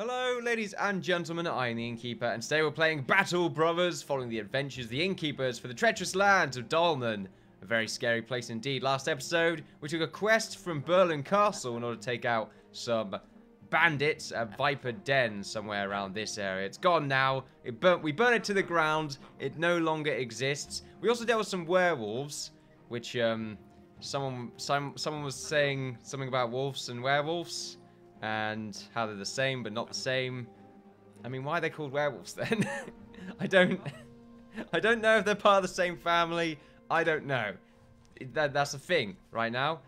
Hello, ladies and gentlemen, I am the Innkeeper, and today we're playing Battle Brothers, following the adventures of the Innkeepers for the treacherous lands of Dolmen. A very scary place indeed. Last episode, we took a quest from Berlin Castle in order to take out some bandits at Viper Den somewhere around this area. It's gone now. We burnt it to the ground. It no longer exists. We also dealt with some werewolves, which someone was saying something about wolves and werewolves. And how they're the same but not the same. I mean, why are they called werewolves then? I don't know if they're part of the same family. I don't know. That's the thing right now.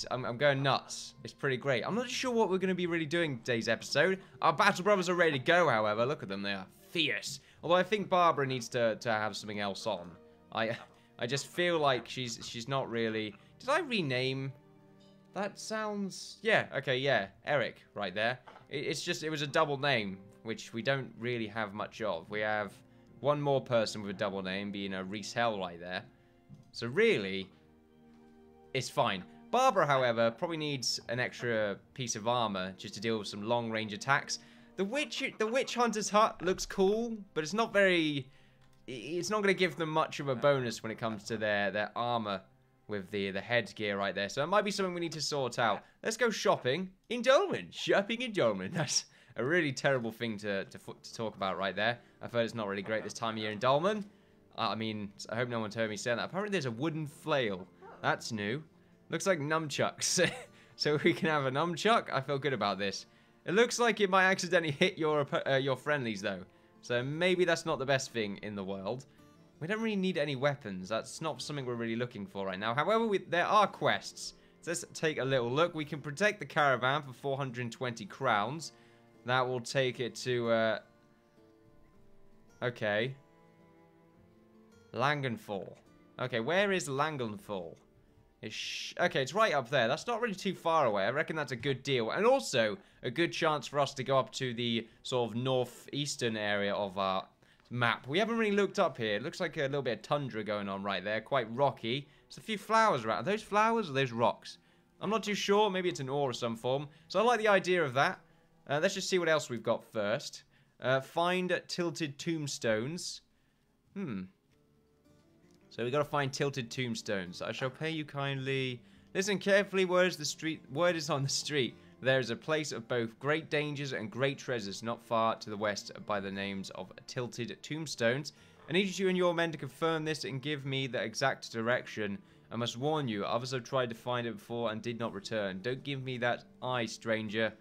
I'm going nuts. It's pretty great. I'm not sure what we're going to be really doing today's episode. Our Battle Brothers are ready to go, however. Look at them. They are fierce. Although I think Barbara needs to have something else on. I just feel like she's not really... Did I rename... That sounds... Yeah, okay, yeah. Eric, right there. It was a double name, which we don't really have much of. We have one more person with a double name, being a Reese Hell right there. So really, it's fine. Barbara, however, probably needs an extra piece of armor just to deal with some long-range attacks. The Witch Hunter's hut looks cool, but it's not very... It's not going to give them much of a bonus when it comes to their armor. With the headgear right there. So it might be something we need to sort out. Let's go shopping in Dolmen. Shopping in Dolmen. That's a really terrible thing to talk about right there. I've heard it's not really great this time of year in Dolmen. I mean, I hope no one's heard me say that. Apparently there's a wooden flail. That's new. Looks like nunchucks. So we can have a nunchuck. I feel good about this. It looks like it might accidentally hit your friendlies though. So maybe that's not the best thing in the world. We don't really need any weapons. That's not something we're really looking for right now. However, there are quests. So let's take a little look. We can protect the caravan for 420 crowns. That will take it to... Okay. Langenfall. Okay, where is Langenfall? Okay, it's right up there. That's not really too far away. I reckon that's a good deal. And also, a good chance for us to go up to the sort of northeastern area of our... map. We haven't really looked up here. It looks like a little bit of tundra going on right there. Quite rocky. There's a few flowers around. Are those flowers or those rocks? I'm not too sure. Maybe it's an ore of some form. So I like the idea of that. Let's just see what else we've got first. Find tilted tombstones. So we've got to find tilted tombstones. I shall pay you kindly. Listen carefully. Word is on the street. There is a place of both great dangers and great treasures not far to the west by the names of tilted tombstones. I need you and your men to confirm this and give me the exact direction. I must warn you, others have tried to find it before and did not return. Don't give me that eye, stranger.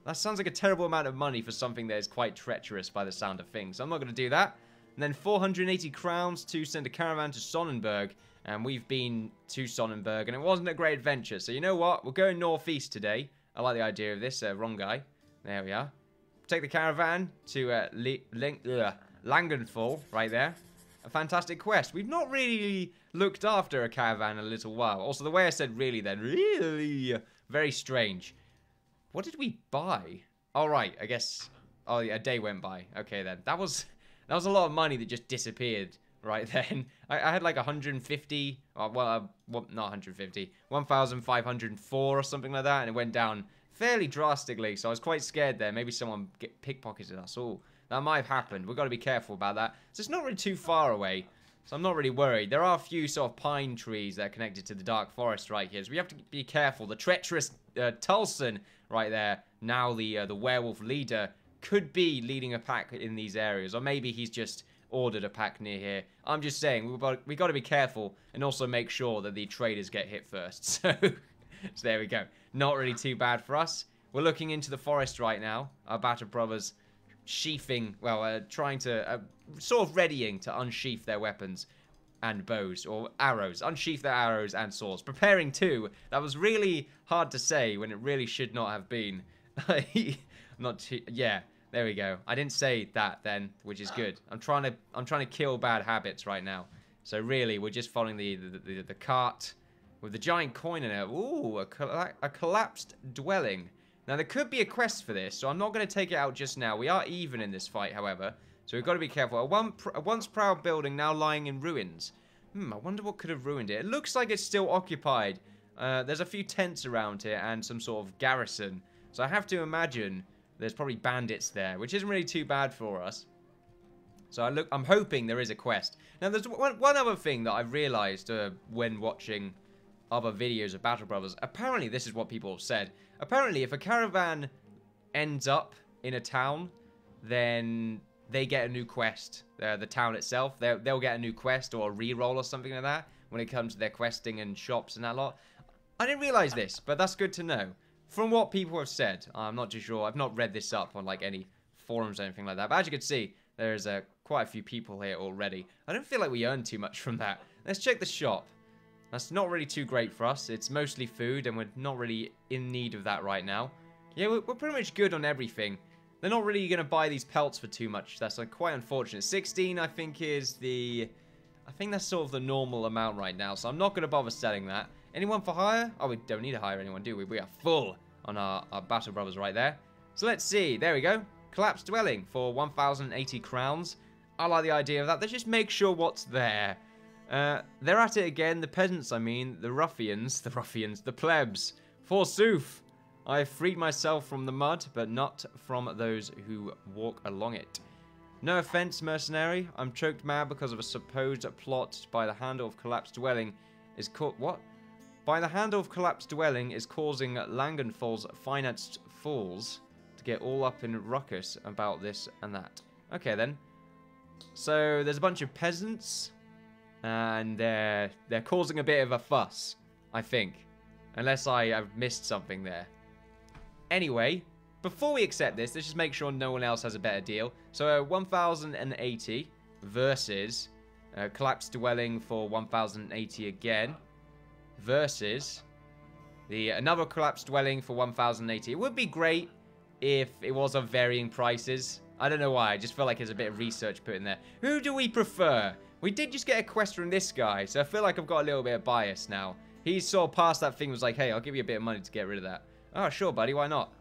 That sounds like a terrible amount of money for something that is quite treacherous by the sound of things. I'm not going to do that. And then 480 crowns to send a caravan to Sonnenberg. And we've been to Sonnenberg and it wasn't a great adventure. So you know what? We're going northeast today. I like the idea of this. Wrong guy. There we are. Take the caravan to Langenfall, right there. A fantastic quest. We've not really looked after a caravan in a little while. Also, the way I said really then, really, very strange. What did we buy? All right, I guess. Oh, yeah, a day went by. Okay, then. That was a lot of money that just disappeared right then. I had like 150, well, not 150, 1,504 or something like that, and it went down fairly drastically, so I was quite scared there. Maybe someone pickpocketed us. Oh, that might have happened. We've got to be careful about that. So it's not really too far away, so I'm not really worried. There are a few sort of pine trees that are connected to the dark forest right here, so we have to be careful. The treacherous Tulsen right there, now the werewolf leader, could be leading a pack in these areas, or maybe he's just ordered a pack near here. I'm just saying, we got to be careful and also make sure that the traders get hit first. So there we go. Not really too bad for us. We're looking into the forest right now. Our Battle Brothers sheathing, well, trying to, sort of readying to unsheath their weapons and bows, or arrows. Unsheath their arrows and swords. Preparing too. That was really hard to say when it really should not have been. Yeah. There we go. I didn't say that then, which is good. I'm trying to kill bad habits right now. So really, we're just following the cart with the giant coin in it. Ooh, a collapsed dwelling. Now there could be a quest for this, so I'm not going to take it out just now. We are even in this fight, however, so we've got to be careful. A once proud building now lying in ruins. I wonder what could have ruined it. It looks like it's still occupied. There's a few tents around here and some sort of garrison. So I have to imagine There's probably bandits there, which isn't really too bad for us. So I'm hoping there is a quest. Now, there's one other thing that I've realized when watching other videos of Battle Brothers. Apparently, this is what people have said. Apparently, if a caravan ends up in a town, then they get a new quest. The town itself, they'll get a new quest or a reroll or something like that when it comes to their questing and shops and that lot. I didn't realize this, but that's good to know. From what people have said, I'm not too sure. I've not read this up on like any forums or anything like that. But as you can see, there's quite a few people here already. I don't feel like we earn too much from that. Let's check the shop. That's not really too great for us. It's mostly food, and we're not really in need of that right now. Yeah, we're pretty much good on everything. They're not really going to buy these pelts for too much. That's quite unfortunate. 16, I think, is the... I think that's sort of the normal amount right now, so I'm not going to bother selling that. Anyone for hire? Oh, we don't need to hire anyone, do we? We are full on our Battle Brothers right there. So let's see. There we go. Collapsed dwelling for 1,080 crowns. I like the idea of that. Let's just make sure what's there. They're at it again. The peasants, I mean. The ruffians. The plebs. Forsooth. I have freed myself from the mud, but not from those who walk along it. No offense, mercenary. I'm choked mad because of a supposed plot by the handle of collapsed dwelling is called... What? By the handle of collapsed dwelling is causing Langenfall's financed fools to get all up in ruckus about this and that. Okay, then. So, there's a bunch of peasants, and they're causing a bit of a fuss, I think. Unless I have missed something there. Anyway, before we accept this, let's just make sure no one else has a better deal. So, 1,080 versus collapsed dwelling for 1,080 again. Versus another collapsed dwelling for 1,080. It would be great if it was of varying prices. I don't know why. I just feel like there's a bit of research put in there. Who do we prefer? We did just get a quest from this guy, so I feel like I've got a little bit of bias now. He saw past that thing, was like, hey, I'll give you a bit of money to get rid of that. Oh, sure, buddy. Why not?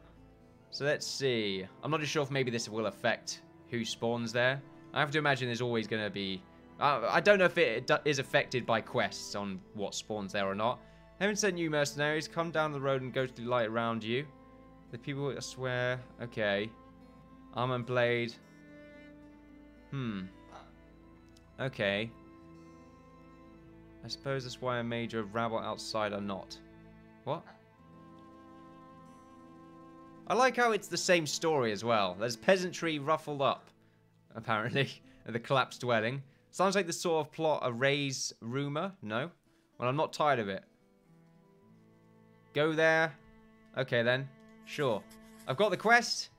So let's see. I'm not too sure if maybe this will affect who spawns there. I have to imagine there's always going to be... I don't know if it is affected by quests on what spawns there or not. Heaven sent you, mercenaries. Come down the road and ghostly light around you. The people, I swear. Okay. Arm and blade. Okay. I suppose that's why I made you a rabble outside or not. What? I like how it's the same story as well. There's peasantry ruffled up, apparently, at the collapsed dwelling. Sounds like the sort of plot a raise rumor. No? Well, I'm not tired of it. Go there. Okay, then. Sure. I've got the quest.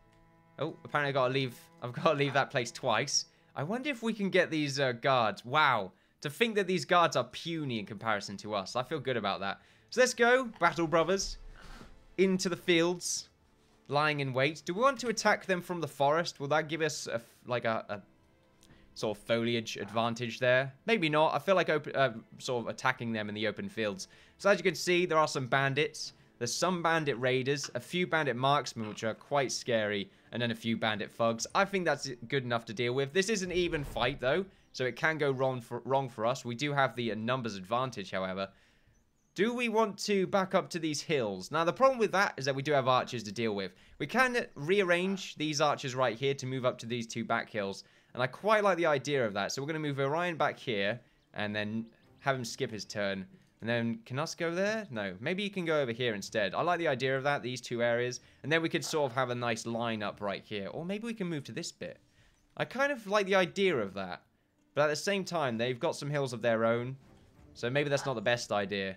Oh, apparently I've got to leave that place twice. I wonder if we can get these guards. Wow. To think that these guards are puny in comparison to us. I feel good about that. So let's go, Battle Brothers. Into the fields. Lying in wait. Do we want to attack them from the forest? Will that give us a sort of foliage advantage there? Maybe not. I feel like sort of attacking them in the open fields. So as you can see, there are some bandits. There's some bandit raiders, a few bandit marksmen, which are quite scary, and then a few bandit thugs. I think that's good enough to deal with. This is an even fight, though, so it can go wrong for us. We do have the numbers advantage, however. Do we want to back up to these hills? Now, the problem with that is that we do have archers to deal with. We can rearrange these archers right here to move up to these two back hills, and I quite like the idea of that. So we're going to move Orion back here, and then have him skip his turn. And then, can us go there? No, maybe you can go over here instead. I like the idea of that, these two areas. And then we could sort of have a nice line up right here. Or maybe we can move to this bit. I kind of like the idea of that. But at the same time, they've got some hills of their own. So maybe that's not the best idea.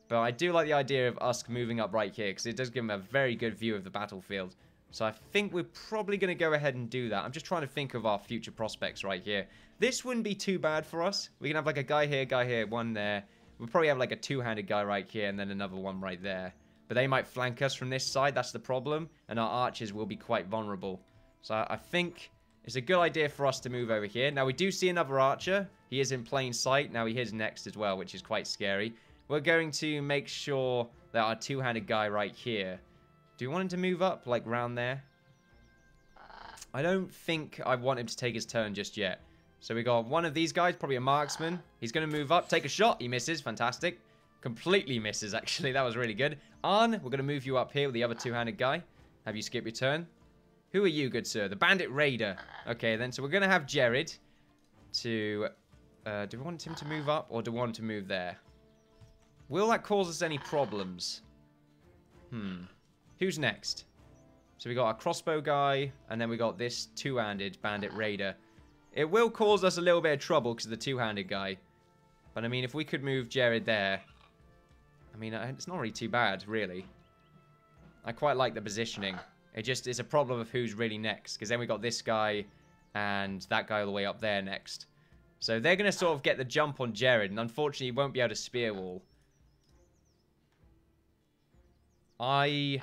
But I do like the idea of us moving up right here, because it does give them a very good view of the battlefield. So I think we're probably going to go ahead and do that. I'm just trying to think of our future prospects right here. This wouldn't be too bad for us. We can have like a guy here, one there. We'll probably have like a two-handed guy right here and then another one right there. But they might flank us from this side, that's the problem. And our archers will be quite vulnerable. So I think it's a good idea for us to move over here. Now we do see another archer. He is in plain sight. Now he is next as well, which is quite scary. We're going to make sure that our two-handed guy right here. Do we want him to move up, like round there? I don't think I want him to take his turn just yet. So we got one of these guys, probably a marksman. He's going to move up, take a shot. He misses. Fantastic. Completely misses, actually. That was really good. Arn, we're going to move you up here with the other two-handed guy. Have you skip your turn. Who are you, good sir? The Bandit Raider. Okay, then. So we're going to have Jared to... do we want him to move up or do we want him to move there? Will that cause us any problems? Who's next? So we got our crossbow guy, and then we got this two-handed Bandit Raider. It will cause us a little bit of trouble because of the two-handed guy. But I mean, if we could move Jared there... I mean, it's not really too bad, really. I quite like the positioning. It just is a problem of who's really next. Because then we got this guy and that guy all the way up there next. So they're going to sort of get the jump on Jared. And unfortunately, he won't be able to spear wall. I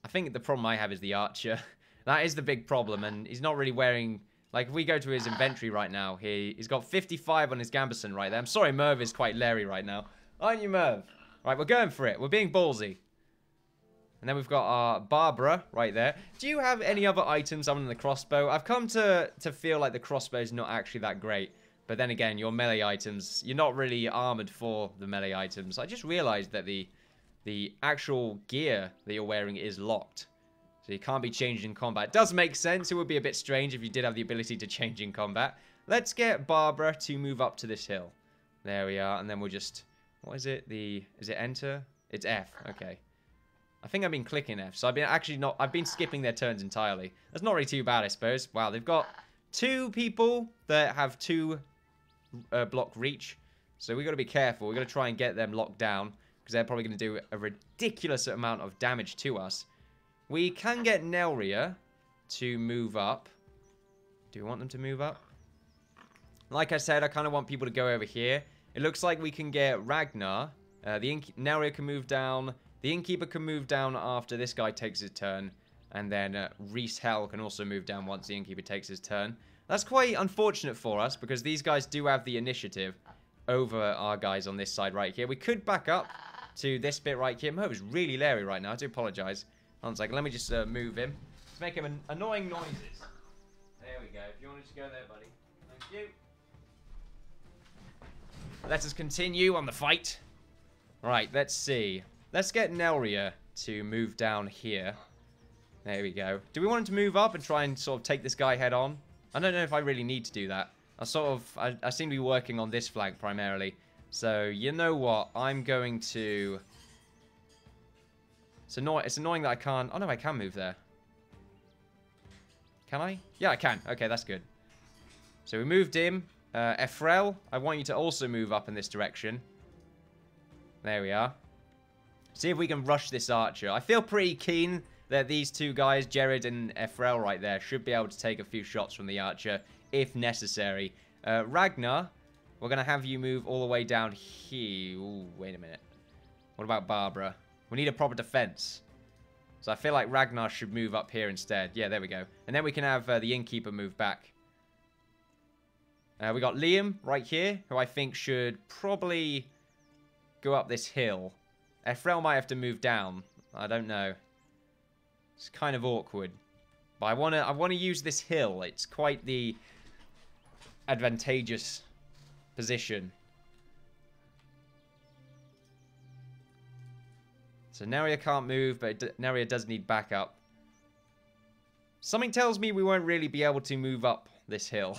think the problem I have is the archer. That is the big problem. And he's not really wearing... Like, if we go to his inventory right now, he's got 55 on his Gambison right there. I'm sorry, Merv is quite leery right now. Aren't you, Merv? Right, we're going for it. We're being ballsy. And then we've got our Barbara right there. Do you have any other items other than the crossbow? I've come to feel like the crossbow is not actually that great. But then again, your melee items, you're not really armored for the melee items. I just realized that the actual gear that you're wearing is locked. So you can't be changed in combat. It does make sense. It would be a bit strange if you did have the ability to change in combat. Let's get Barbara to move up to this hill. There we are. And then we'll just... What is it? Is it enter? It's F. Okay. I think I've been clicking F. So I've been skipping their turns entirely. That's not really too bad, I suppose. Wow, they've got 2 people that have 2 block reach. So we've got to be careful. We've got to try and get them locked down. Because they're probably going to do a ridiculous amount of damage to us. We can get Nelria to move up. Do we want them to move up? Like I said, I kind of want people to go over here. It looks like we can get Ragnar. Nelria can move down. The Innkeeper can move down after this guy takes his turn. And then Reese Hell can also move down once the Innkeeper takes his turn. That's quite unfortunate for us because these guys do have the initiative over our guys on this side right here. We could back up to this bit right here. Mo is really leery right now. I do apologize. One second, let me just move him. Let's make him annoying noises. There we go. If you want to just go there, buddy. Thank you. Let us continue on the fight. Right, let's see. Let's get Nelria to move down here. There we go. Do we want him to move up and try and sort of take this guy head on? I don't know if I really need to do that. I seem to be working on this flank primarily. So, you know what? I'm going to... It's annoying that I can't... Oh, no, I can move there. Can I? Yeah, I can. Okay, that's good. So we moved him. Ephrael, I want you to also move up in this direction. There we are. See if we can rush this archer. I feel pretty keen that these 2 guys, Jared and Ephrael right there, should be able to take a few shots from the archer if necessary. Ragnar, we're going to have you move all the way down here. Ooh, wait a minute. What about Barbara? We need a proper defense. So I feel like Ragnar should move up here instead. Yeah, there we go. And then we can have the Innkeeper move back. We got Liam right here, who I think should probably go up this hill. Ephrael might have to move down. I don't know. It's kind of awkward. But I want to use this hill. It's quite the advantageous position. So Nelria can't move, but Nelria does need backup. Something tells me we won't really be able to move up this hill.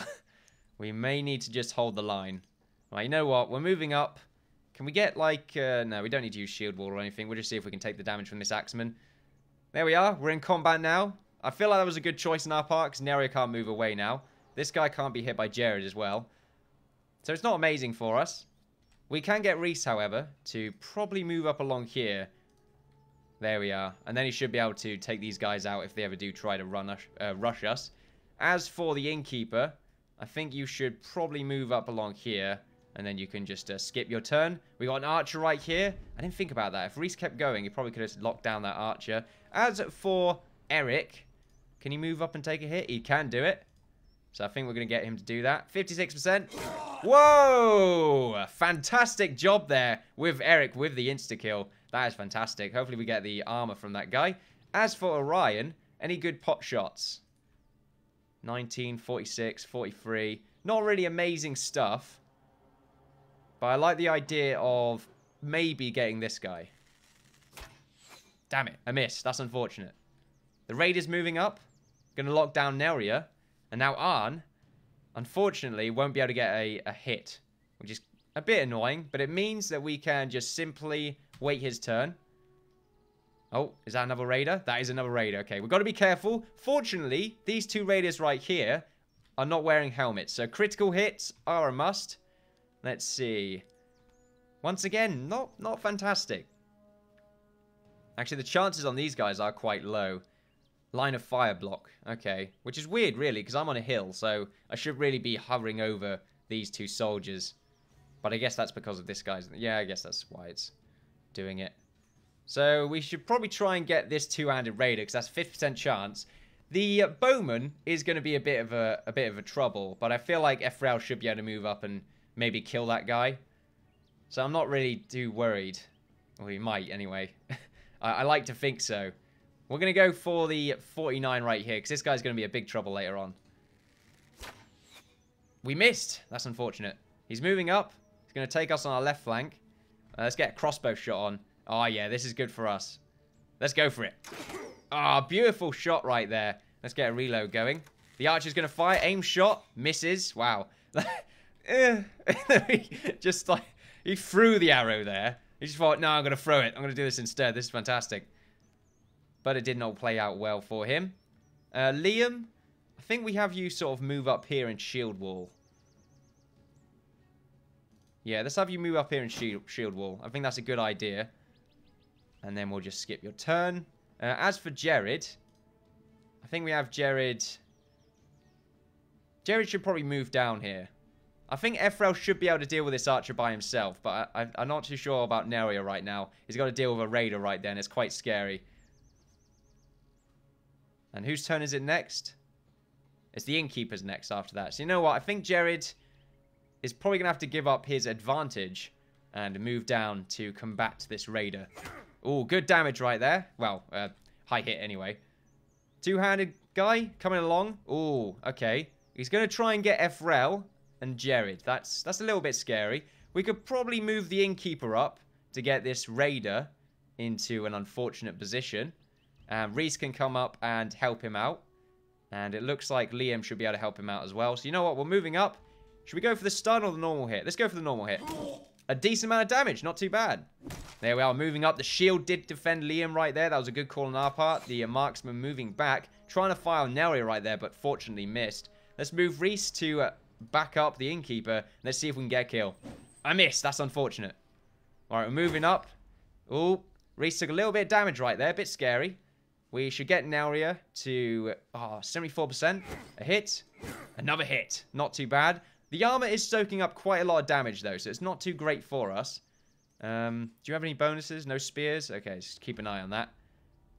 We may need to just hold the line. Right, you know what? We're moving up. Can we get, like... no, we don't need to use shield wall or anything. We'll just see if we can take the damage from this axeman. There we are. We're in combat now. I feel like that was a good choice on our part, because Nelria can't move away now. This guy can't be hit by Jared as well. So it's not amazing for us. We can get Reese, however, to probably move up along here. There we are. And then he should be able to take these guys out if they ever do try to rush us. As for the Innkeeper, I think you should probably move up along here. And then you can just skip your turn. We got an archer right here. I didn't think about that. If Reese kept going, he probably could have locked down that archer. As for Eric, can he move up and take a hit? He can do it. So I think we're going to get him to do that. 56%. Whoa! Fantastic job there with Eric with the insta-kill. That is fantastic. Hopefully we get the armor from that guy. As for Orion, any good pot shots? 19, 46, 43. Not really amazing stuff. But I like the idea of maybe getting this guy. Damn it, I missed. That's unfortunate. The raiders moving up. Going to lock down Neria. And now Arn, unfortunately, won't be able to get a hit. Which is a bit annoying. But it means that we can just simply wait his turn. Oh, is that another raider? That is another raider. Okay, we've got to be careful. Fortunately, these two raiders right here are not wearing helmets. So critical hits are a must. Let's see. Once again, not fantastic. Actually, the chances on these guys are quite low. Line of fire block. Okay. Which is weird, really, because I'm on a hill. So I should really be hovering over these two soldiers. But I guess that's because of this guy's... Yeah, I guess that's why it's doing it. So we should probably try and get this two-handed raider, because that's 50% chance. The bowman is going to be a bit of a trouble, but I feel like Ephrael should be able to move up and maybe kill that guy. So I'm not really too worried. Well, he might anyway. I like to think so. We're going to go for the 49 right here, because this guy's going to be a big trouble later on. We missed. That's unfortunate. He's moving up. He's going to take us on our left flank. Let's get a crossbow shot on. Oh, yeah, this is good for us. Let's go for it. Ah, oh, beautiful shot right there. Let's get a reload going. The archer's going to fire. Aim shot. Misses. Wow. Just like, he threw the arrow there. He just thought, no, I'm going to throw it. I'm going to do this instead. This is fantastic. But it did not play out well for him. Liam, I think we have you sort of move up here and shield wall. Yeah, let's have you move up here and shield wall. I think that's a good idea. And then we'll just skip your turn. As for Jared, I think we have Jared. Jared should probably move down here. I think Ephrael should be able to deal with this archer by himself, but I'm not too sure about Neria right now. He's got to deal with a raider right then. It's quite scary. And whose turn is it next? It's the Innkeepers next after that. So you know what? I think Jared is probably going to have to give up his advantage and move down to combat this raider. Oh, good damage right there. Well, high hit anyway. Two-handed guy coming along. Oh, okay. He's going to try and get Ephrael and Jared. That's a little bit scary. We could probably move the Innkeeper up to get this raider into an unfortunate position. And Reese can come up and help him out. And it looks like Liam should be able to help him out as well. So you know what? We're moving up. Should we go for the stun or the normal hit? Let's go for the normal hit. A decent amount of damage. Not too bad. There we are, moving up. The shield did defend Liam right there. That was a good call on our part. The marksman moving back. Trying to fire on Neria right there, but fortunately missed. Let's move Reese to back up the Innkeeper. Let's see if we can get a kill. I missed. That's unfortunate. Alright, we're moving up. Oh, Reese took a little bit of damage right there. A bit scary. We should get Neria to 74%. A hit. Another hit. Not too bad. The armor is soaking up quite a lot of damage, though, so it's not too great for us. Do you have any bonuses? No spears? Okay, just keep an eye on that.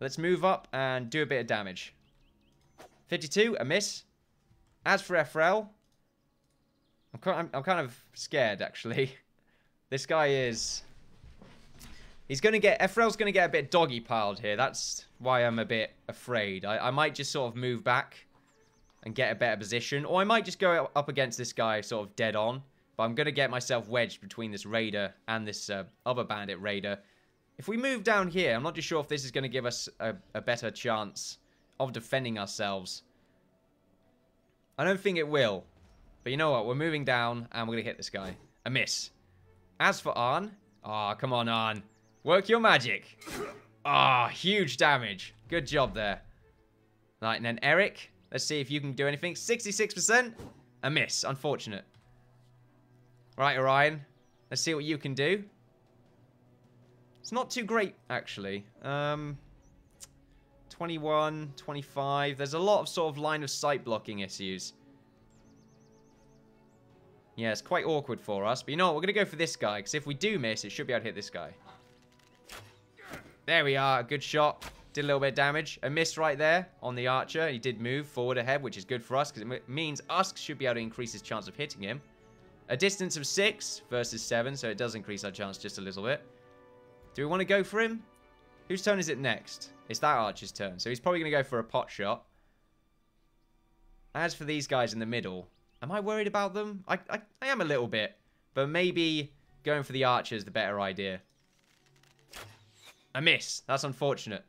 Let's move up and do a bit of damage. 52, a miss. As for Ephrael, I'm kind of scared, actually. This guy is... Ephrael's going to get a bit doggy-piled here. That's why I'm a bit afraid. I might just sort of move back and get a better position. Or I might just go up against this guy sort of dead on. But I'm going to get myself wedged between this raider and this other bandit raider. If we move down here, I'm not too sure if this is going to give us a better chance of defending ourselves. I don't think it will. But you know what? We're moving down and we're going to hit this guy. A miss. As for Arn. Ah, come on, Arn. Work your magic. Ah, huge damage. Good job there. Right, and then Eric. Let's see if you can do anything. 66%. A miss. Unfortunate. Right, Orion. Let's see what you can do. It's not too great, actually. 21, 25. There's a lot of sort of line of sight blocking issues. Yeah, it's quite awkward for us. But you know what? We're going to go for this guy. Because if we do miss, it should be able to hit this guy. There we are. Good shot. Did a little bit of damage. A miss right there on the archer. He did move forward ahead, which is good for us. Because it means us should be able to increase his chance of hitting him. A distance of 6 versus 7. So it does increase our chance just a little bit. Do we want to go for him? Whose turn is it next? It's that archer's turn. So he's probably going to go for a pot shot. As for these guys in the middle, am I worried about them? I am a little bit. But maybe going for the archer is the better idea. A miss. That's unfortunate.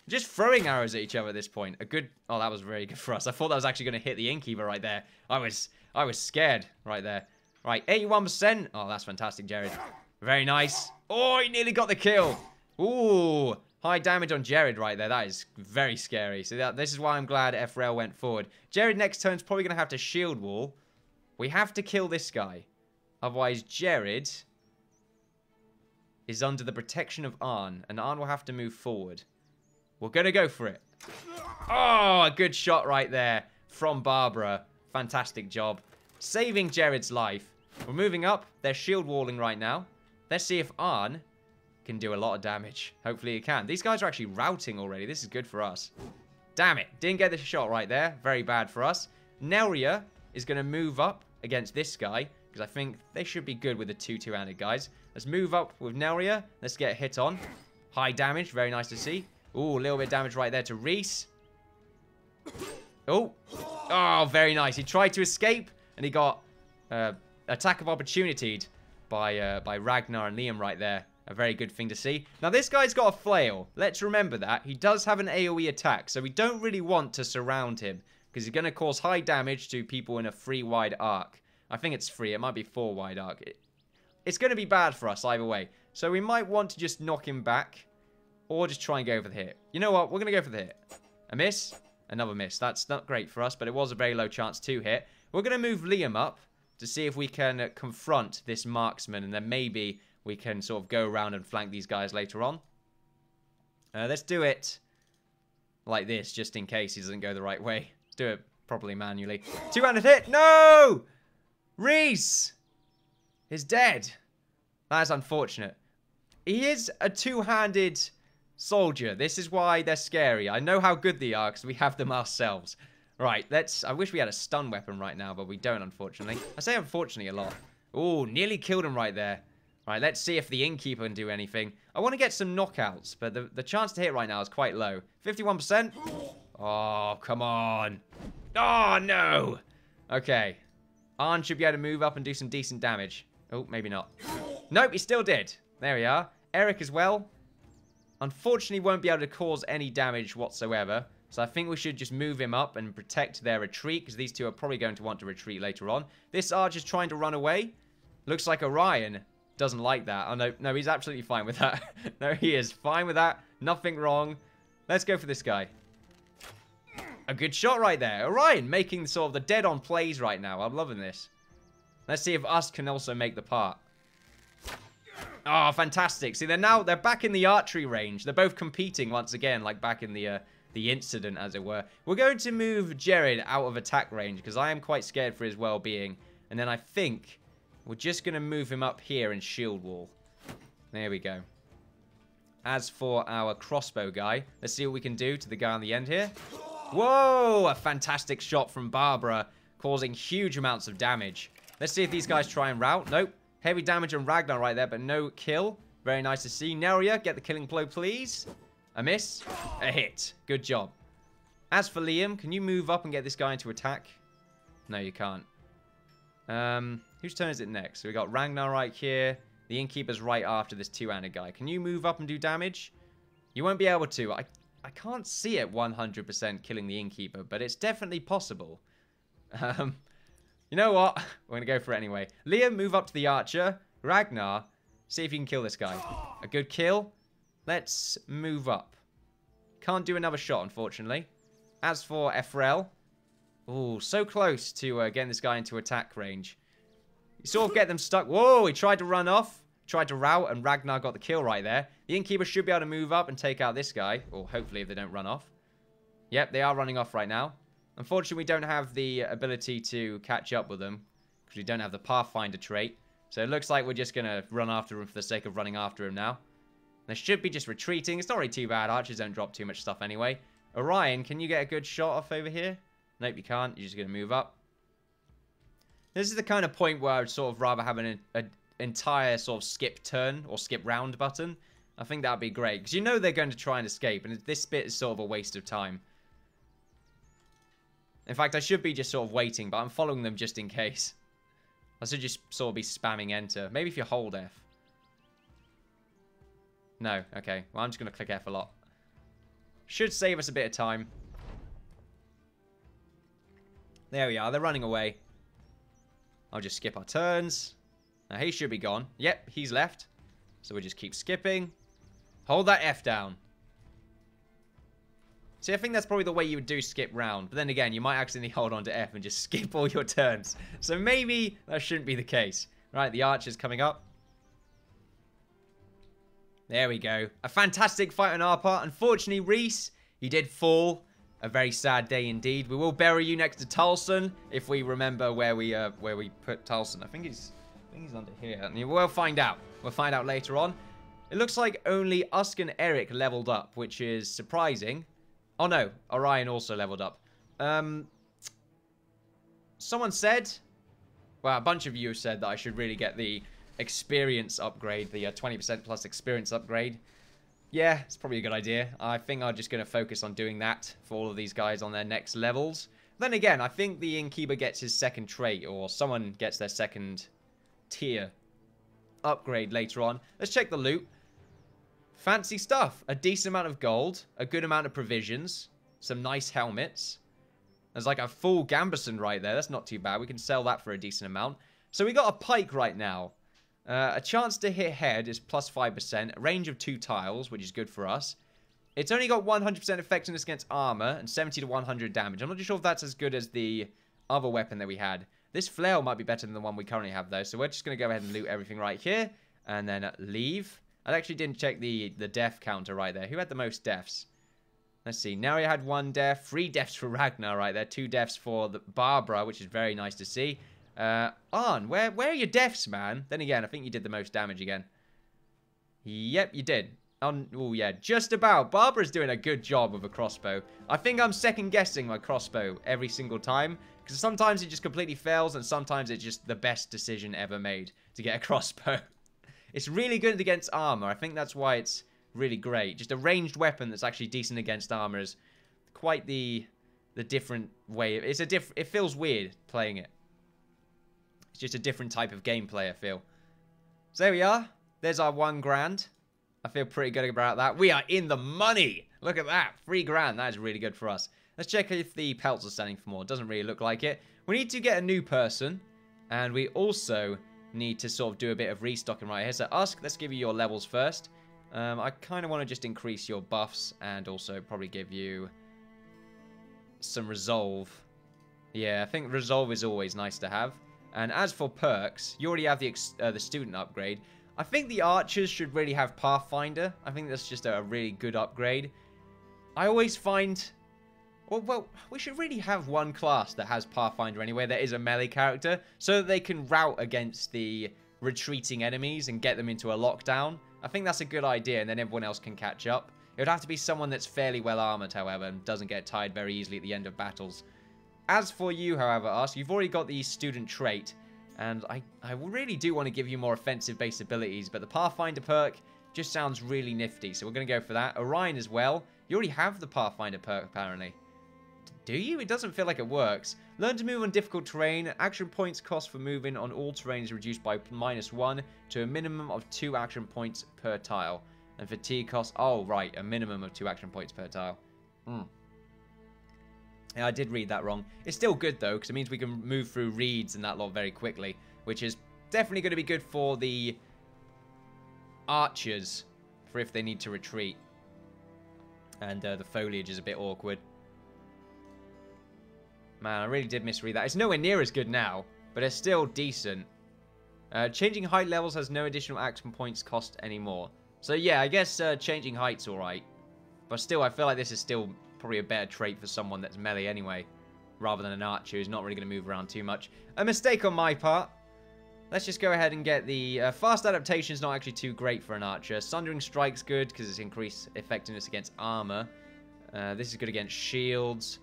Just throwing arrows at each other at this point. A good... Oh, that was very good for us. I thought that was actually going to hit the Innkeeper right there. I was scared right there. Right, 81%. Oh, that's fantastic, Jared. Very nice. Oh, he nearly got the kill. Ooh, high damage on Jared right there. That is very scary. So this is why I'm glad Ephrael went forward. Jared next turn's probably going to have to shield wall. We have to kill this guy. Otherwise, Jared is under the protection of Arn. And Arn will have to move forward. We're going to go for it. Oh, a good shot right there from Barbara. Fantastic job. Saving Jared's life. We're moving up. They're shield walling right now. Let's see if Arn can do a lot of damage. Hopefully he can. These guys are actually routing already. This is good for us. Damn it. Didn't get the shot right there. Very bad for us. Neria is going to move up against this guy. Because I think they should be good with the two-handed guys. Let's move up with Neria. Let's get a hit on. High damage. Very nice to see. Ooh, a little bit of damage right there to Reese. Oh. Oh, very nice. He tried to escape. And he got attack of opportunity by Ragnar and Liam right there. A very good thing to see. Now, this guy's got a flail. Let's remember that. He does have an AoE attack, so we don't really want to surround him, because he's going to cause high damage to people in a 3-wide arc. I think it's 3. It might be 4-wide arc. It's going to be bad for us either way. So we might want to just knock him back, or just try and go for the hit. You know what? We're going to go for the hit. A miss. Another miss. That's not great for us, but it was a very low chance to hit. We're going to move Liam up to see if we can confront this marksman, and then maybe we can sort of go around and flank these guys later on. Let's do it like this, just in case he doesn't go the right way. Let's do it properly manually. Two-handed hit. No! Reese is dead. That is unfortunate. He is a two-handed soldier. This is why they're scary. I know how good they are because we have them ourselves. Right, I wish we had a stun weapon right now, but we don't, unfortunately. I say unfortunately a lot. Ooh, nearly killed him right there. Right, let's see if the Innkeeper can do anything. I want to get some knockouts, but the chance to hit right now is quite low. 51%. Oh, come on. Oh, no. Okay. Arn should be able to move up and do some decent damage. Oh, maybe not. Nope, he still did. There we are. Eric as well. Unfortunately, won't be able to cause any damage whatsoever. So I think we should just move him up and protect their retreat, because these two are probably going to want to retreat later on. This archer's trying to run away. Looks like Orion doesn't like that. Oh, no, he's absolutely fine with that. No, he is fine with that. Nothing wrong. Let's go for this guy. A good shot right there. Orion making sort of the dead-on plays right now. I'm loving this. Let's see if us can also make the part. Oh, fantastic. See, they're back in the archery range. They're both competing once again, like back in the incident, as it were. We're going to move Jared out of attack range, because I am quite scared for his well-being. And then I think we're just going to move him up here and shield wall. There we go. As for our crossbow guy, let's see what we can do to the guy on the end here. Whoa! A fantastic shot from Barbara, causing huge amounts of damage. Let's see if these guys try and rout. Nope. Heavy damage on Ragnar right there, but no kill. Very nice to see. Neria, get the killing blow, please. A miss. A hit. Good job. As for Liam, can you move up and get this guy into attack? No, you can't. Whose turn is it next? So we got Ragnar right here. The Innkeeper's right after this two-handed guy. Can you move up and do damage? You won't be able to. I can't see it 100% killing the Innkeeper, but it's definitely possible. You know what? We're going to go for it anyway. Liam, move up to the archer. Ragnar, see if you can kill this guy. A good kill. Let's move up. Can't do another shot, unfortunately. As for Ephrael. Ooh, so close to getting this guy into attack range. You sort of get them stuck. Whoa, he tried to run off. Tried to rout, and Ragnar got the kill right there. The Innkeeper should be able to move up and take out this guy. Or hopefully if they don't run off. Yep, they are running off right now. Unfortunately, we don't have the ability to catch up with them, because we don't have the Pathfinder trait. So it looks like we're just going to run after him for the sake of running after him now. They should be just retreating. It's not really too bad. Archers don't drop too much stuff anyway. Orion, can you get a good shot off over here? Nope, you can't. You're just going to move up. This is the kind of point where I would sort of rather have an entire sort of skip turn or skip round button. I think that would be great, because you know they're going to try and escape, and this bit is sort of a waste of time. In fact, I should be just sort of waiting, but I'm following them just in case. I should just sort of be spamming enter. Maybe if you hold F. No, okay. Well, I'm just going to click F a lot. Should save us a bit of time. There we are. They're running away. I'll just skip our turns. Now, he should be gone. Yep, he's left. So we'll just keep skipping. Hold that F down. See, I think that's probably the way you would do skip round. But then again, you might accidentally hold on to F and just skip all your turns. So maybe that shouldn't be the case. Right, the archer's coming up. There we go. A fantastic fight on our part. Unfortunately, Reese, he did fall. A very sad day indeed. We will bury you next to Tulson if we remember where we put Tulson. I think he's under here. And we'll find out. We'll find out later on. It looks like only Usk and Eric leveled up, which is surprising. Oh no, Orion also leveled up. Someone said, well, a bunch of you have said that I should really get the experience upgrade, the 20% plus experience upgrade. Yeah, it's probably a good idea. I think I'm just going to focus on doing that for all of these guys on their next levels. Then again, I think the Innkeeper gets his second trait, or someone gets their second tier upgrade later on. Let's check the loot. Fancy stuff. A decent amount of gold, a good amount of provisions, some nice helmets. There's like a full gambeson right there. That's not too bad. We can sell that for a decent amount. So we got a pike right now. A chance to hit head is plus 5%. A range of 2 tiles, which is good for us. It's only got 100% effectiveness against armor and 70 to 100 damage. I'm not too sure if that's as good as the other weapon that we had. This flail might be better than the one we currently have, though. So we're just going to go ahead and loot everything right here. And then leave. I actually didn't check the death counter right there. Who had the most deaths? Let's see. Now we had 1 death. 3 deaths for Ragnar right there. 2 deaths for the Barbara, which is very nice to see. Arn, where are your deaths, man? Then again, I think you did the most damage again. Yep, you did. Oh, yeah, just about. Barbara's doing a good job with a crossbow. I think I'm second-guessing my crossbow every single time. Because sometimes it just completely fails, and sometimes it's just the best decision ever made to get a crossbow. It's really good against armor. I think that's why it's really great. Just a ranged weapon that's actually decent against armor is quite the different way. It feels weird playing it. It's just a different type of gameplay, I feel. So there we are. There's our 1 grand. I feel pretty good about that. We are in the money. Look at that. 3 grand. That is really good for us. Let's check if the pelts are selling for more. Doesn't really look like it. We need to get a new person. And we also need to sort of do a bit of restocking right here. So Usk, let's give you your levels first. I kind of want to just increase your buffs and also probably give you some resolve. Yeah, I think resolve is always nice to have. And as for perks, you already have the student upgrade. I think the archers should really have Pathfinder. I think that's just a really good upgrade. I always find... Well, we should really have one class that has Pathfinder anyway, that is a melee character, so that they can rout against the retreating enemies and get them into a lockdown. I think that's a good idea, and then everyone else can catch up. It would have to be someone that's fairly well armored, however, and doesn't get tired very easily at the end of battles. As for you, however, Us, you've already got the student trait, and I really do want to give you more offensive-based abilities, but the Pathfinder perk just sounds really nifty, so we're going to go for that. Orion as well. You already have the Pathfinder perk, apparently. Do you? It doesn't feel like it works. Learn to move on difficult terrain. Action points cost for moving on all terrain is reduced by -1 to a minimum of 2 action points per tile. And fatigue cost... Oh, right. A minimum of 2 action points per tile. Yeah, I did read that wrong. It's still good, though, because it means we can move through reeds and that lot very quickly, which is definitely going to be good for the archers for if they need to retreat. And the foliage is a bit awkward. Man, I really did misread that. It's nowhere near as good now, but it's still decent. Changing height levels has no additional action points cost anymore. So yeah, I guess changing height's alright. But still, I feel like this is still probably a better trait for someone that's melee anyway, rather than an archer who's not really going to move around too much. A mistake on my part. Let's just go ahead and get the fast adaptation is not actually too great for an archer. Sundering Strike's good because it's increased effectiveness against armor. This is good against shields.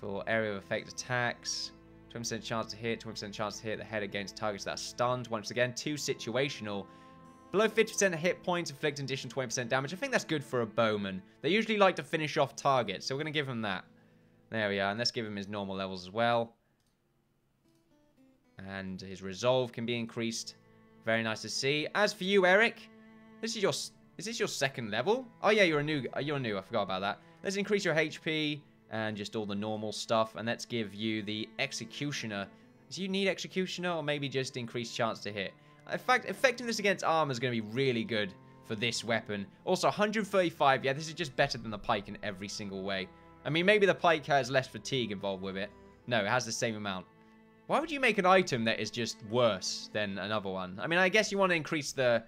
For area of effect attacks, 20% chance to hit, 20% chance to hit the head against targets that are stunned. Once again, 2 situational. Below 50% hit points, inflict an additional 20% damage. I think that's good for a bowman. They usually like to finish off targets, so we're going to give him that. There we are, and let's give him his normal levels as well. And his resolve can be increased. Very nice to see. As for you, Eric, is this your second level? Oh yeah, you're new. I forgot about that. let's increase your HP and just all the normal stuff. And let's give you the Executioner. Do you need Executioner or maybe just increased chance to hit? In fact, effectiveness against armor is going to be really good for this weapon. Also, 135. Yeah, this is just better than the pike in every single way. I mean, maybe the pike has less fatigue involved with it. No, it has the same amount. Why would you make an item that is just worse than another one? I mean, I guess you want to increase the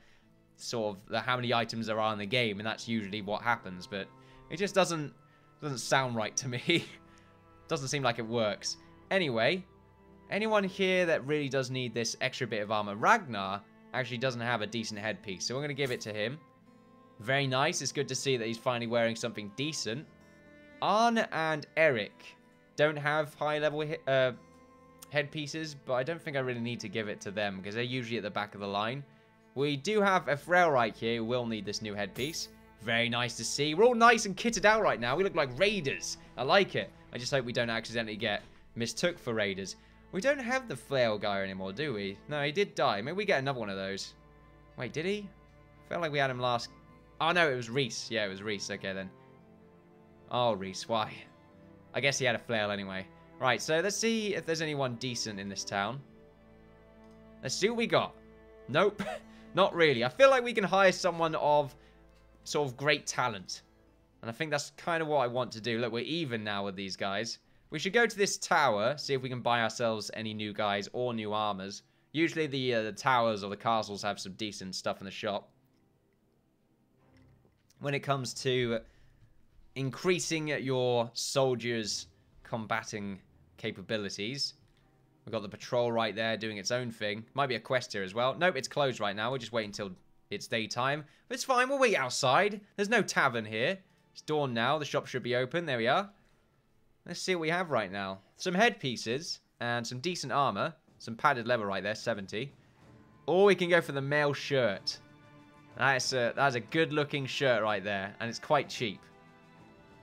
sort of how many items there are in the game, and that's usually what happens, but it just doesn't sound right to me. Doesn't seem like it works. Anyway, anyone here that really does need this extra bit of armor? Ragnar actually doesn't have a decent headpiece, so we're going to give it to him. Very nice. It's good to see that he's finally wearing something decent. Arne and Eric don't have high-level headpieces, but I don't think I really need to give it to them because they're usually at the back of the line. We do have a Frail right here who will need this new headpiece. Very nice to see. We're all nice and kitted out right now. We look like raiders. I like it. I just hope we don't accidentally get mistook for raiders. We don't have the flail guy anymore, do we? No, he did die. Maybe we get another one of those. Wait, did he? Felt like we had him last... Oh, no, it was Reese. Yeah, it was Reese. Okay, then. Oh, Reese, why? I guess he had a flail anyway. Right, so let's see if there's anyone decent in this town. Let's see what we got. Nope, not really. I feel like we can hire someone of sort of great talent. And I think that's kind of what I want to do. Look, we're even now with these guys. We should go to this tower, see if we can buy ourselves any new guys or new armors. Usually the towers or the castles have some decent stuff in the shop. When it comes to increasing your soldiers' combating capabilities. We've got the patrol right there doing its own thing. Might be a quest here as well. Nope, it's closed right now. We'll just wait until it's daytime. But it's fine. We'll wait outside. There's no tavern here. It's dawn now. The shop should be open. There we are. Let's see what we have right now. Some headpieces and some decent armor. Some padded leather right there, 70. Or we can go for the mail shirt. That's a good-looking shirt right there. And it's quite cheap.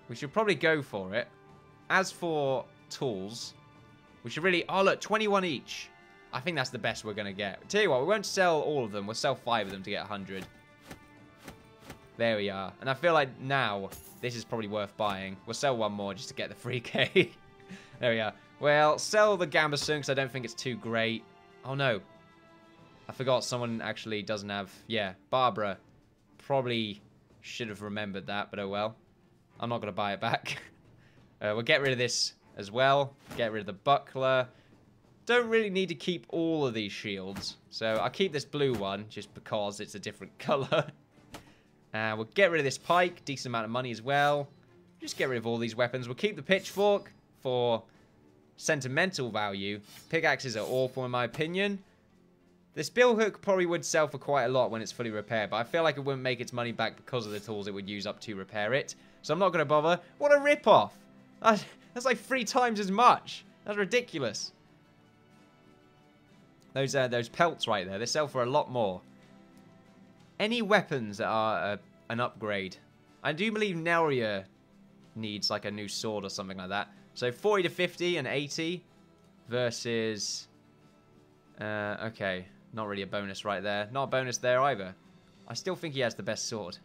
We should probably go for it. As for tools, we should really... Oh, look, 21 each. I think that's the best we're going to get. Tell you what, we won't sell all of them. We'll sell 5 of them to get 100. There we are. And I feel like now this is probably worth buying. We'll sell one more just to get the 3k. There we are. Well, sell the gambeson because I don't think it's too great. Oh, no. I forgot someone actually doesn't have... Yeah, Barbara probably should have remembered that, but oh well. I'm not going to buy it back. We'll get rid of this as well. Get rid of the buckler. Don't really need to keep all of these shields. So I'll keep this blue one just because it's a different color. We'll get rid of this pike. Decent amount of money as well. Just get rid of all these weapons. We'll keep the pitchfork for sentimental value. Pickaxes are awful in my opinion. This bill hook probably would sell for quite a lot when it's fully repaired, but I feel like it wouldn't make its money back because of the tools it would use up to repair it. So I'm not going to bother. What a rip-off. That's like 3 times as much. That's ridiculous. Those pelts right there, they sell for a lot more. Any weapons that are an upgrade? I do believe Nelia needs like a new sword or something like that. So 40 to 50 and 80 versus... okay, not really a bonus right there. Not a bonus there either. I still think he has the best sword.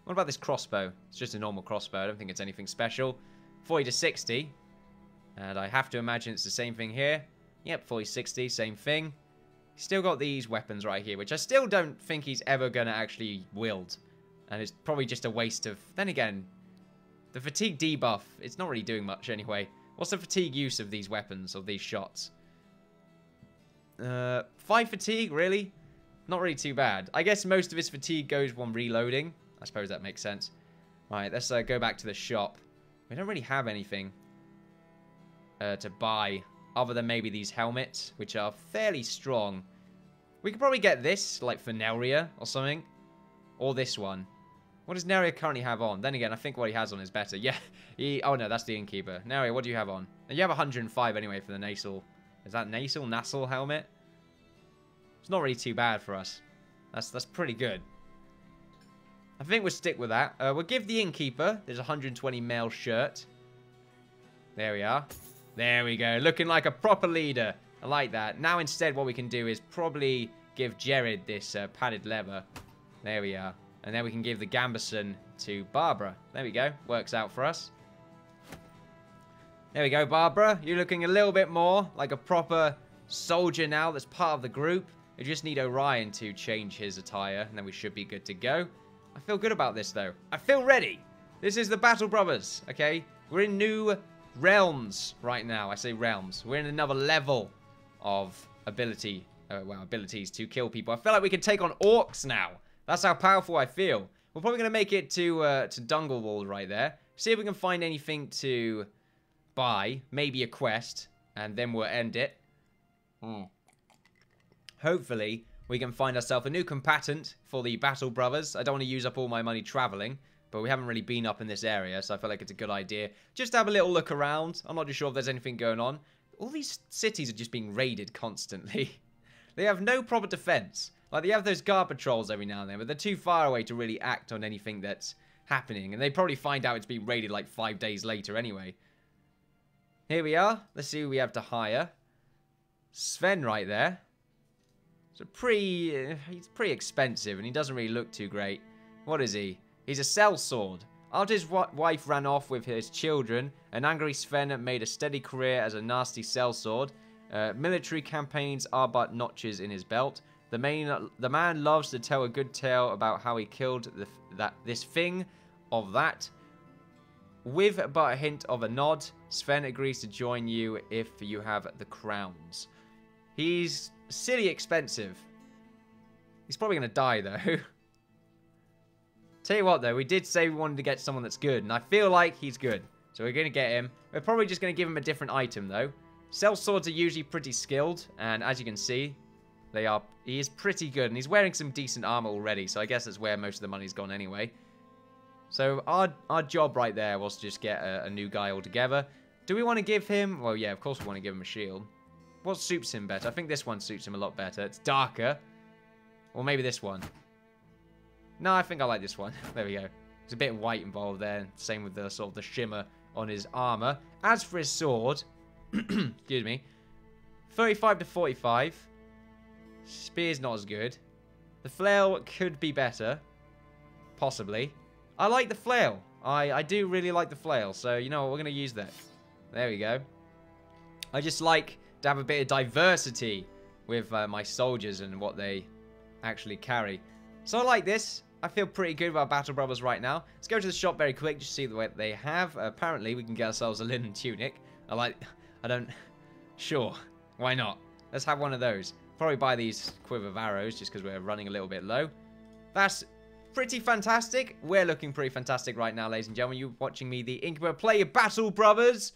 What about this crossbow? It's just a normal crossbow. I don't think it's anything special. 40 to 60. And I have to imagine it's the same thing here. Yep, 40, 60, same thing. He's still got these weapons right here, which I still don't think he's ever going to actually wield. And it's probably just a waste of... Then again, the fatigue debuff, it's not really doing much anyway. What's the fatigue use of these weapons, of these shots? 5 fatigue, really? Not really too bad. I guess most of his fatigue goes when reloading. I suppose that makes sense. Right, let's go back to the shop. We don't really have anything to buy other than maybe these helmets, which are fairly strong. We could probably get this, like for Nelia or something. Or this one. What does Nelia currently have on? Then again, I think what he has on is better. Yeah. Oh, no, that's the Innkeeper. Nelia, what do you have on? You have 105 anyway for the nasal. Is that nasal helmet? It's not really too bad for us. That's pretty good. I think we'll stick with that. We'll give the Innkeeper. There's a 120 mail shirt. There we are. There we go. Looking like a proper leader. I like that. Now instead what we can do is probably give Jared this padded leather. There we are. And then we can give the gambeson to Barbara. There we go. Works out for us. There we go, Barbara. You're looking a little bit more like a proper soldier now that's part of the group. We just need Orion to change his attire, and then we should be good to go. I feel good about this, though. I feel ready. This is the Battle Brothers, okay? We're in new realms right now. I say realms. We're in another level of abilities to kill people. I feel like we can take on orcs now. That's how powerful I feel. We're probably going to make it to Dunglewald right there. See if we can find anything to buy. Maybe a quest. And then we'll end it. Hopefully, we can find ourselves a new combatant for the Battle Brothers. I don't want to use up all my money traveling. But we haven't really been up in this area. So I feel like it's a good idea. Just to have a little look around. I'm not too sure if there's anything going on. All these cities are just being raided constantly. They have no proper defense. Like, they have those guard patrols every now and then, but they're too far away to really act on anything that's happening. And they probably find out it's being raided like 5 days later anyway. Here we are. Let's see who we have to hire. Sven right there. He's pretty expensive, and he doesn't really look too great. What is he? He's a sellsword. After his wife ran off with his children, an angry Sven made a steady career as a nasty sellsword. Military campaigns are but notches in his belt. The man loves to tell a good tale about how he killed this thing of that. With but a hint of a nod, Sven agrees to join you if you have the crowns. He's silly expensive. He's probably going to die, though. Tell you what, though, we did say we wanted to get someone that's good, and I feel like he's good. So we're going to get him. We're probably just going to give him a different item, though. Sellswords are usually pretty skilled, and as you can see, he is pretty good, and he's wearing some decent armor already, so I guess that's where most of the money's gone anyway. So our job right there was to just get a new guy altogether. Do we want to give him... Well, yeah, of course we want to give him a shield. What suits him better? I think this one suits him a lot better. It's darker. Or maybe this one. No, I think I like this one. There we go. There's a bit of white involved there. Same with the sort of the shimmer on his armor. As for his sword... excuse me. 35 to 45. Spear's not as good. The flail could be better. Possibly. I like the flail. I do really like the flail. So, you know what? We're going to use that. There we go. I just like to have a bit of diversity with my soldiers and what they actually carry. So I like this. I feel pretty good about Battle Brothers right now. Let's go to the shop very quick just to see what they have. Apparently, we can get ourselves a linen tunic. Sure. Why not? Let's have one of those. Probably buy these quiver of arrows just because we're running a little bit low. That's pretty fantastic. We're looking pretty fantastic right now, ladies and gentlemen. You're watching me, the Innkeeper, play Battle Brothers.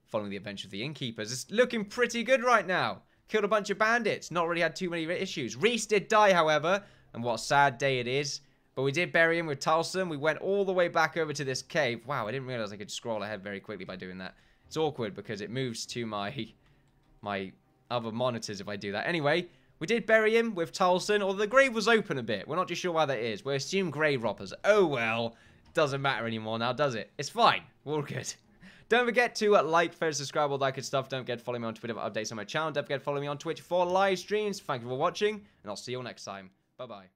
Following the adventure of the Innkeepers. It's looking pretty good right now. Killed a bunch of bandits. Not really had too many issues. Reese did die, however. And what a sad day it is. But we did bury him with Tulson. We went all the way back over to this cave. Wow, I didn't realize I could scroll ahead very quickly by doing that. It's awkward because it moves to my other monitors if I do that. Anyway, we did bury him with Tulson, although the grave was open a bit. We're not too sure why that is. We assume grave robbers. Oh well, doesn't matter anymore now, does it? It's fine. We're all good. Don't forget to like, favorite, subscribe, all that good stuff. Don't forget to follow me on Twitter for updates on my channel. Don't forget to follow me on Twitch for live streams. Thank you for watching, and I'll see you all next time. Bye-bye.